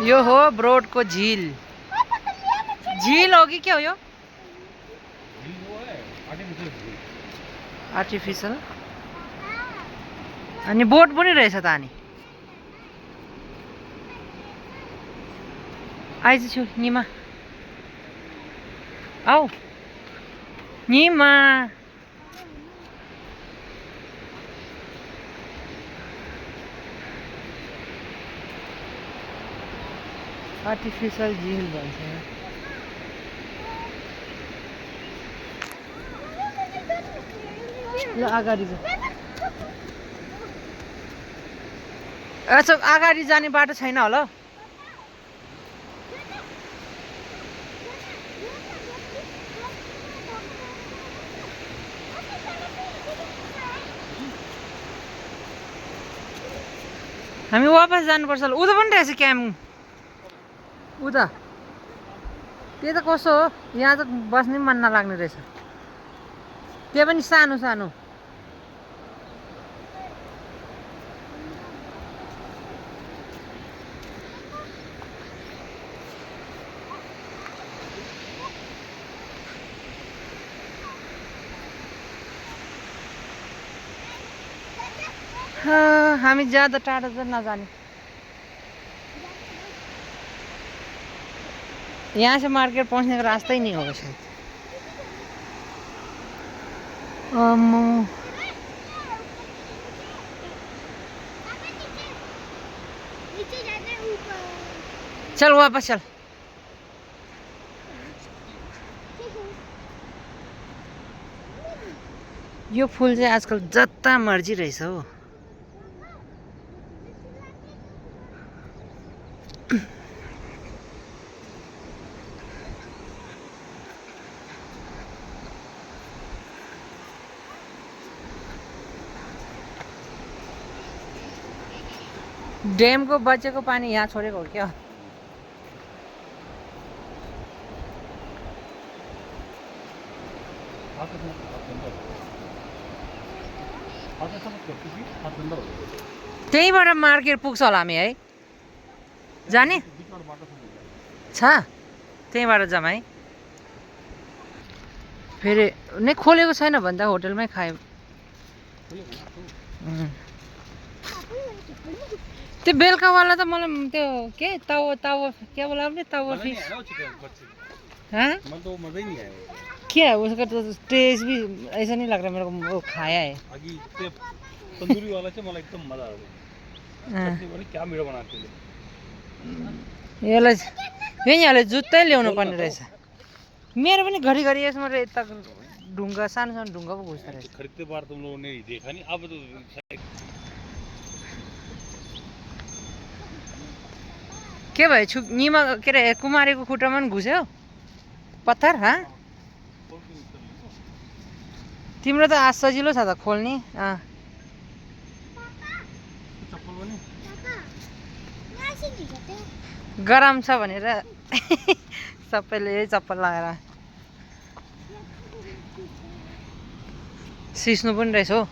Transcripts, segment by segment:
यो हो ब्रोडको झिल। झिल हो कि के हो यो? आर्टिफिसियल। अनि बोट पनि रहेछ त अनि। आइज छु निमा। आऊ निमा। आर्टिफिसियल झिल भन्छ। ल अगाडि जा। अच्छा अगाडि जाने बाटो छैन होला। हामी वापस जानुपर्छ। उता पनि रहेछ क्याम्प। उता त्यो त कसो हो? यहाँ त बस्नै मन नलाग्ने रहेछ। त्यो पनि सानो सानो। हामी ज्यादा टाढा चाहिँ नजाने। यहाँ से मार्केट पहुंचने का रास्ता ही नहीं होगा शायद। चल वापस चल। यो फुल चाहिँ आजकल जता मर्जी रहेछ हो। ड्यामको बचेको पानी यहाँ छोडेको हो क्या? त्यहीँबाट मार्केट पुग्छ होला हामी है। जाने छ त्यहीँबाट जाऊँ है। फेरि नै खोलेको छैन भने त होटलमै खायो। त्यो बेलुकावाला त मलाई त्यो के तावा तावा क्या बोला आपने? तावा फिश। हाँ क्या है उसका तो टेस्ट भी ऐसा नहीं लग रहा मेरे को। वो खाया है तंदूरी वाला से मलाई एकदम मजा आयो। चटनी पनि क्या मिठो बनाएको यसलाई यहीँहरूले जुत्तै ल्याउनु पर्ने रहेछ। मेरो पनि घरिघरि यसमा यता ढुङ्गा सानो सानो ढुङ्गा पो घुस्दो रहेछ। खरीदते बार तुम लोगों ने देखा नहीं। अब तो के भयो? निमा के अरे कुमारीको खुट्टामा पनि घुस्यो पत्थर। हाँ तिम्रो त आज सजिलो छ त खोल्ने। गरम छ भनेर सबैले यही चप्पल लगाएर सिस्नु पनि रहेछ हो।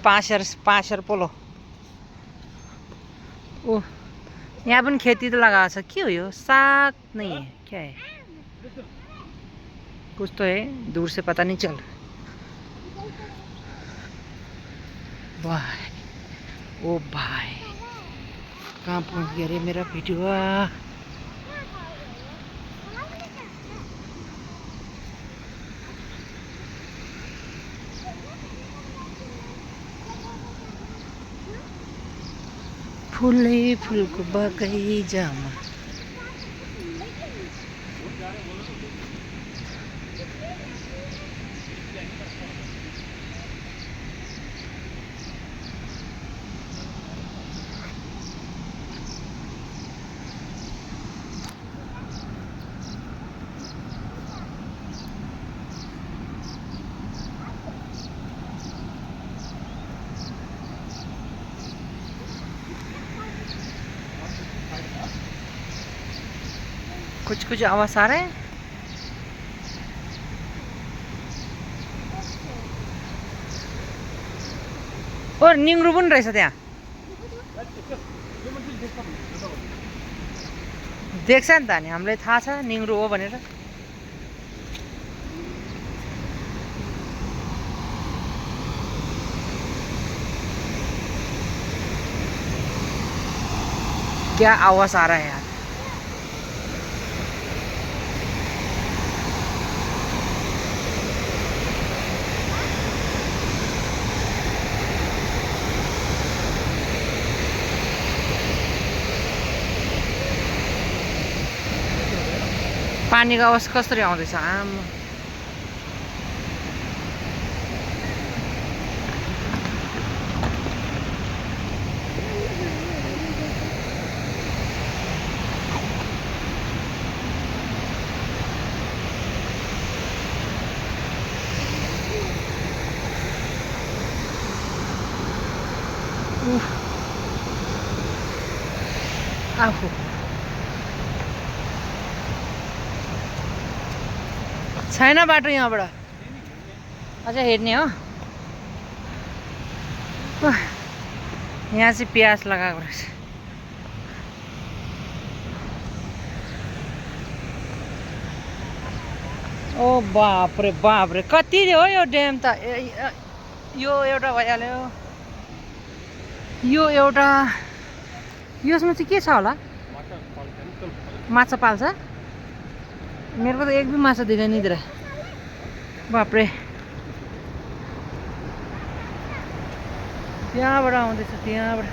पाँचर पोलो। ओ यहाँ पनि खेती त लगाएको छ। के हो यो? साग नहीं है क्या है? कुछ तो है, दूर से पता नहीं चल। भाई ओ भाई कहाँ पहुँच गया रे मेरा पिटुआ? फुलै फुलको बगैँचामा कुछ आवाज आ रहा है। और निंगरू पनि रहेछ त्यहाँ। देख्छ नि त नि हामीलाई थाहा छ निङ्ग्रो हो भनेर क्या आवाज आ रहा है यार पानीको आवाज कसरी आउँदैछ आम आफू छैन बाटो यहाँबाट अझ हेर्ने हो यहाँ चाहिँ प्याज लगाएको रहेछ ओ बाप रे कति हो यो ड्याम त यो एउटा भइहाल्यो यो एउटा यसमा चाहिँ के छ होला माछा पाल्छ मेरे को तो एक भी माछा दिखाई नहीं दे रहा बाप रे त्यहाँबाट आउँदैछ त्यहाँबाट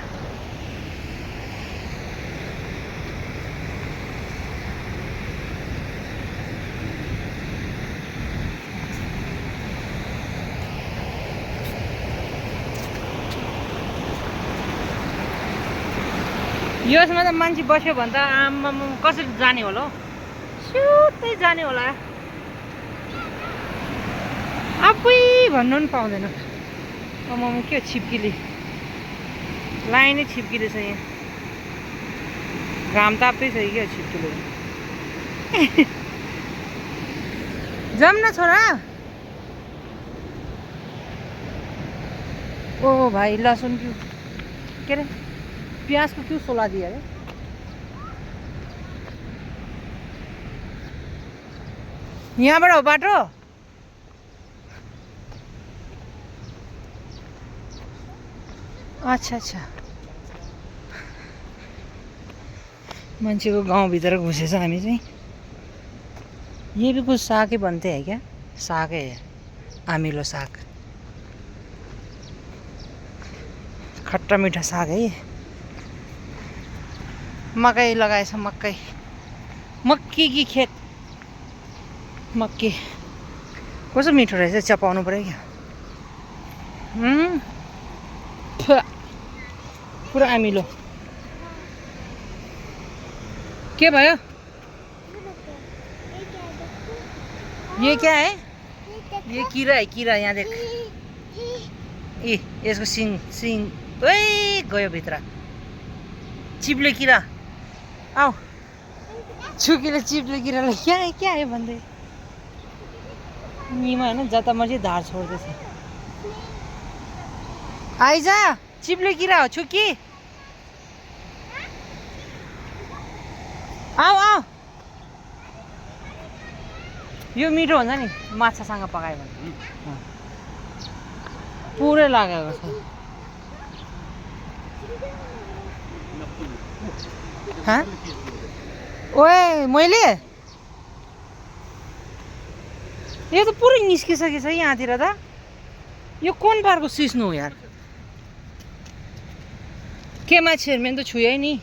यसमा त मान्छे बस्यो भने त आम्मा कसरी जाने होला हौ सुत्तै जाने होला आफै भन्नु पनि पाउँदैन आमामा के छिप्किली लाइनै छिप्किले छ यहाँ घाम ताप्दै छ क्या छिप्किले जाऊँ न छोरा ओ भाइ लसुन क्यों के अरे प्याज को क्यों सोला दिया है यहाँबाट हो बाटो अच्छा अच्छा मान्छेको गाउँभित्र घुसेछ हामी चाहिँ ये भी कुछ साग ही बनते हैं क्या साग है आमिलो साग खट्टा मीठा साग है ये मकै लगाएछ मकै मक्की की खेत मक्की कस्तो मिठो रहेछ चपाउनु पर्यो क्या पुरा आमिलो के भयो ये क्या है ये कीरा है कीरा यहाँ देख ए यसको सिङ ओइ गयो भित्र चिप्ले किरा आऊ छुकीले चिप्ले किरालाई क्या है भन्दै निमा होइन जता मर्जी धार छोड्दैछ आइज चिप्ले किरा हो छुकी आऊ आऊ यो मिठो हुन्छ नि माछासँग पकायो भने पुरै लागेको छ हाँ ओए मैले यो त पुरै निस्किसकेछ यहाँतिर त यो कुन पारको सिस्नु हो यार केमा छेर्मेन त छुयै नि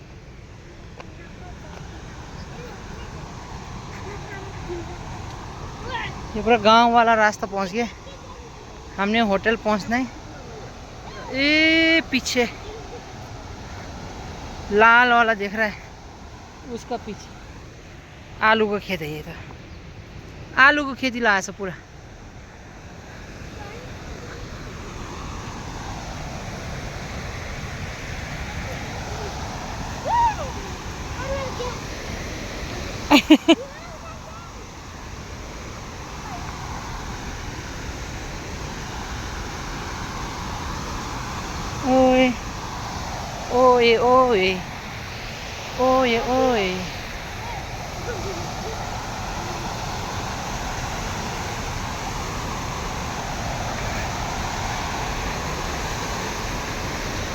ये पूरा गांव वाला रास्ता पहुंच गए हमने होटल पहुंचना है ए पीछे लाल वाला दिख रहा है उसका पीछे आलू का खेत है ये तो आलू को खेती लाया छ पूरा ओए ओए ओए ओए ओए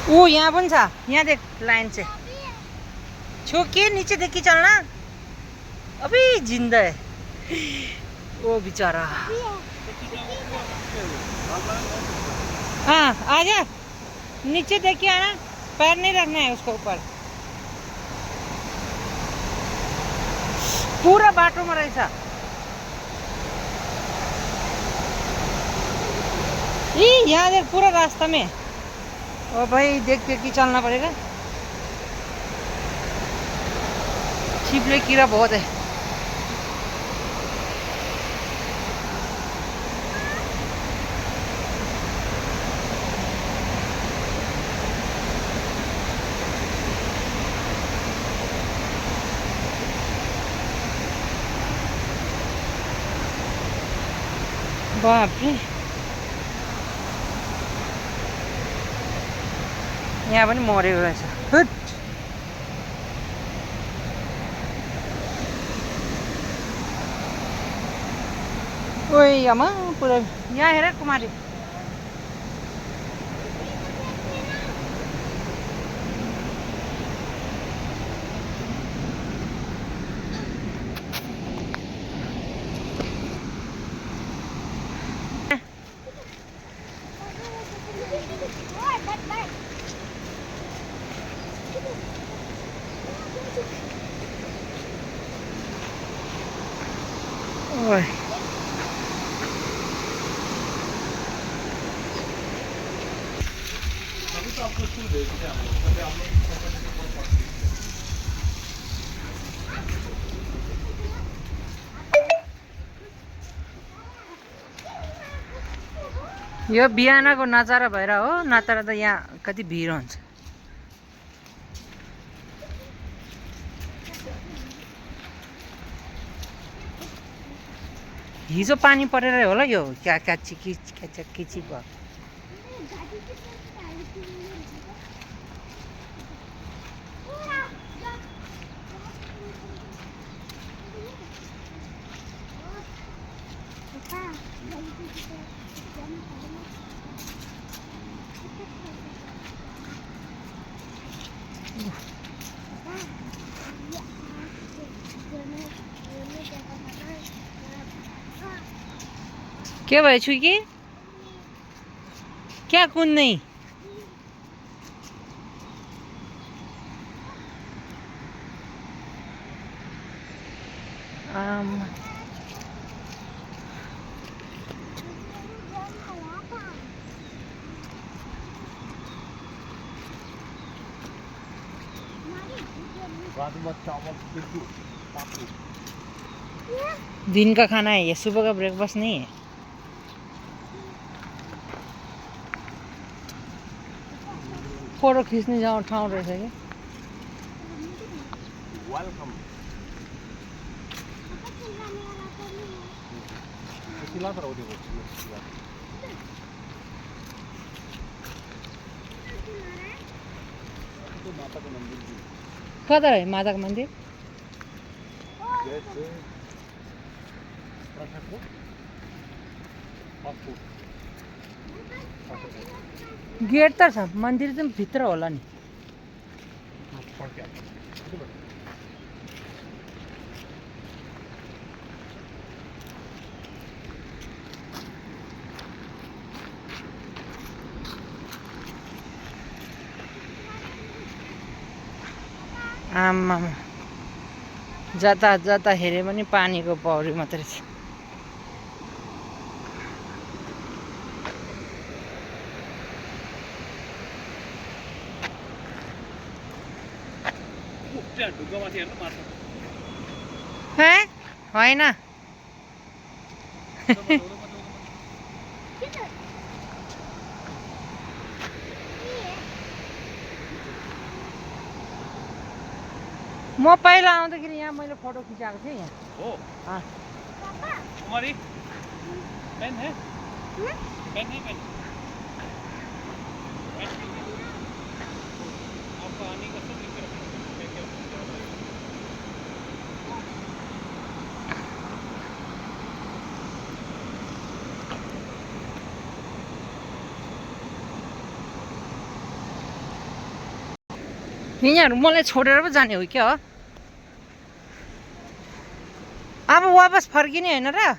ओ यहाँ पनि छ यहाँ देख लाइन चाहिँ छो के नीचे देखी चलना अभी जिंदा है ओ बेचारा हाँ आजा नीचे देखिए आना पैर नहीं रखना है उसको ऊपर पूरा बाटो में रहेछ यहाँ देख पूरा रास्ता में ओ भाई देख के चलना पड़ेगा छिपले कीड़ा बहुत है बाप रे यहाँ पनि मरेको रहेछ हुट ओए आमा पुरा यहाँ हेर कुमारी ओए अभी तो आपको स्कूल भेजते हैं हम लोग पहले हम लोग property के ऊपर पढ़ते हैं। यो बिहानको नजारा भएर हो नत्र त यहाँ कति भिड हुन्छ हिजो पानी परेर होला यो क्या क्या चिकी भयो के भयो छुकी क्या कुद्नै राजमा चावल बिल्कुल पापड़ी दिन का खाना है ये सुबह का ब्रेकफास्ट नहीं है फोटो खींचने जाओ ठाउँ रहेछ कि वेलकम चिल्ला तर हो त्यो माता को मंदिर भी कता है माता का मंदिर जैसे प्रशासको आपको गेट त छ मन्दिर चाहिँ भित्र होला नि पढ़ के आते हैं आमा जता जता हेरे पनि पानीको पौडी मात्रै छ त्यहाँ ढुङ्गामाथि हेर्नु माछा हे होइन म पहिला आउँदाखेरि यहाँ मैले फोटो खिचाएको थिएँ यहाँ हो हाँ। कुमारी पेन है पेन है पेन आपका आने का सब लिख के रखना यिनीहरू मलाई छोडेर पो जाने हो क्या हो? अब वापस फर्किने होइन र?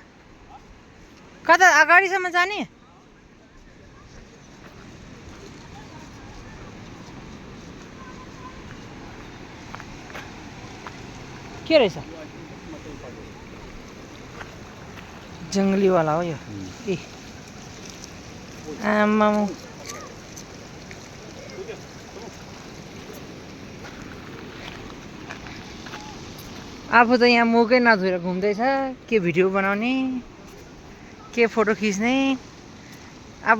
कता अगाडिसम्म जाने? के रहेछ? जङ्गलीवाला हो यो। ए आमा, आफू त यहाँ मुखै नधोएर घुम्दैछ। के भिडियो बनाउने, के फोटो खिच्ने। अब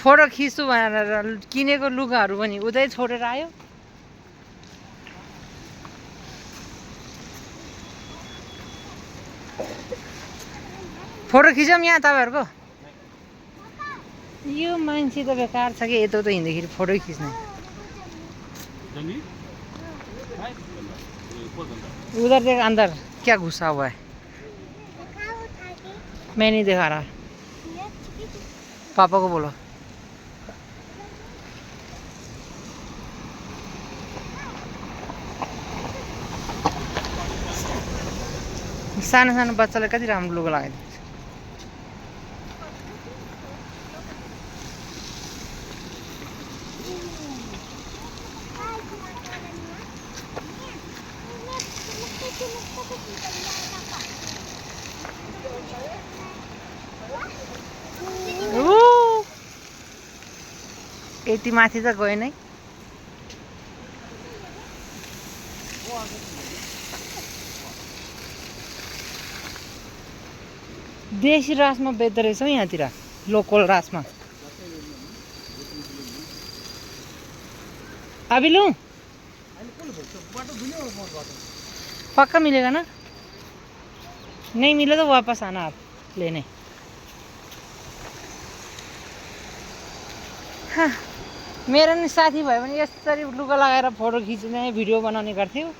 फोटो खिच्छु भनेर किनेको लुगाहरू पनि उतै छोडेर आयो। फोटो खिचौँ यहाँ तपाईँहरूको? यो मान्छे त बेकार छ कि यता उता हिँड्दाखेरि फोटो खिच्ने। उधर देख अंदर क्या घुसा हुआ है। मैं नहीं दिखा रहा, पापा को बोलो। सानो सानो बच्चालाई कति राम्रो लुगा लगाइदिन्छ। यति माथि त गएन है। देशी रासमा बेच्दो रहेछ हौ यहाँतिर, लोकल रासमा। अभी लूं? पक्का मिलेगा ना? नहीं मिले तो वापस आना आप लेने। हाँ, मेरो नि साथी भयो भने यसरी लुगा लगाएर फोटो खिच्ने भिडियो बनाउने गर्थ्यो।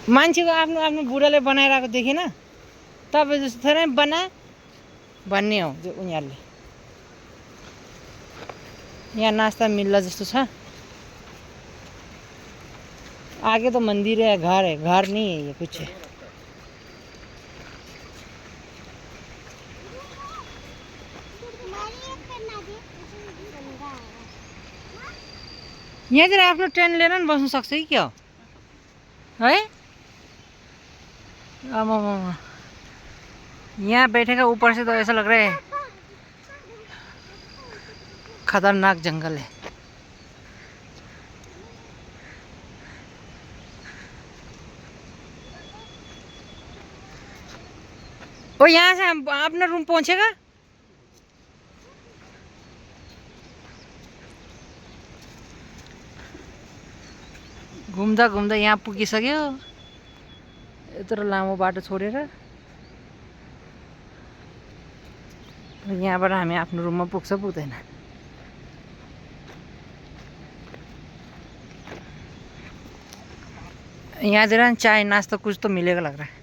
मान्छेको आफ्नो आफ्नो बुढाले बनाइरहेको देखेन? तपाईँ जस्तो थोरै बना भन्ने हो जो उनीहरूले। यहाँ नास्ता मिल्ला जस्तो छ। आगे तो मंदिर है, घर नहीं है ये कुछ है। यहाँतिर आफ्नो टेन्ट लिएर पनि बस्नु सक्छ कि क्या हो है? आमामा, यहाँ बैठेगा ऊपर से तो ऐसा लग रहा है खतरनाक जंगल है। ओ यहाँ से हम अपना रूम पहुंचेगा? घुम्दा घुम्दा यहाँ पुगिसक्यो। यत्रो लामो बाटो छोडेर यहाँबाट हामी आफ्नो रुममा पुग्छ पुग्दैन। यहाँ चाय नाश्ता कुछ तो मिलेगा लग रहा है।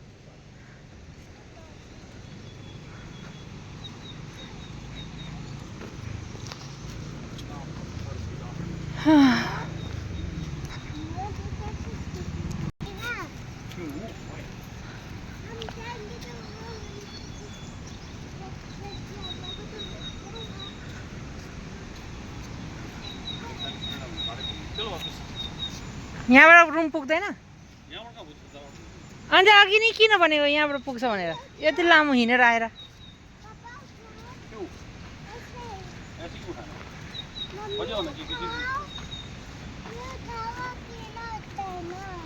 यहाँबाट रुम पुग्दैन? अन्त अघि नै किन भनेको यहाँबाट पुग्छ भनेर? यति लामो हिँडेर आएर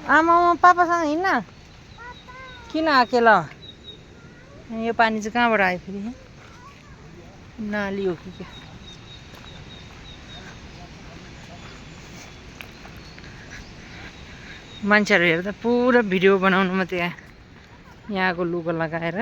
आमा पापासँग हिँड्न किन अकेला? यो पानी चाहिँ कहाँबाट आयो फेरि? नाली हो कि क्या? मान्छेहरू हेर्दा पुरा भिडियो बनाउनु मात्रै यहाँको लुगा लगाएर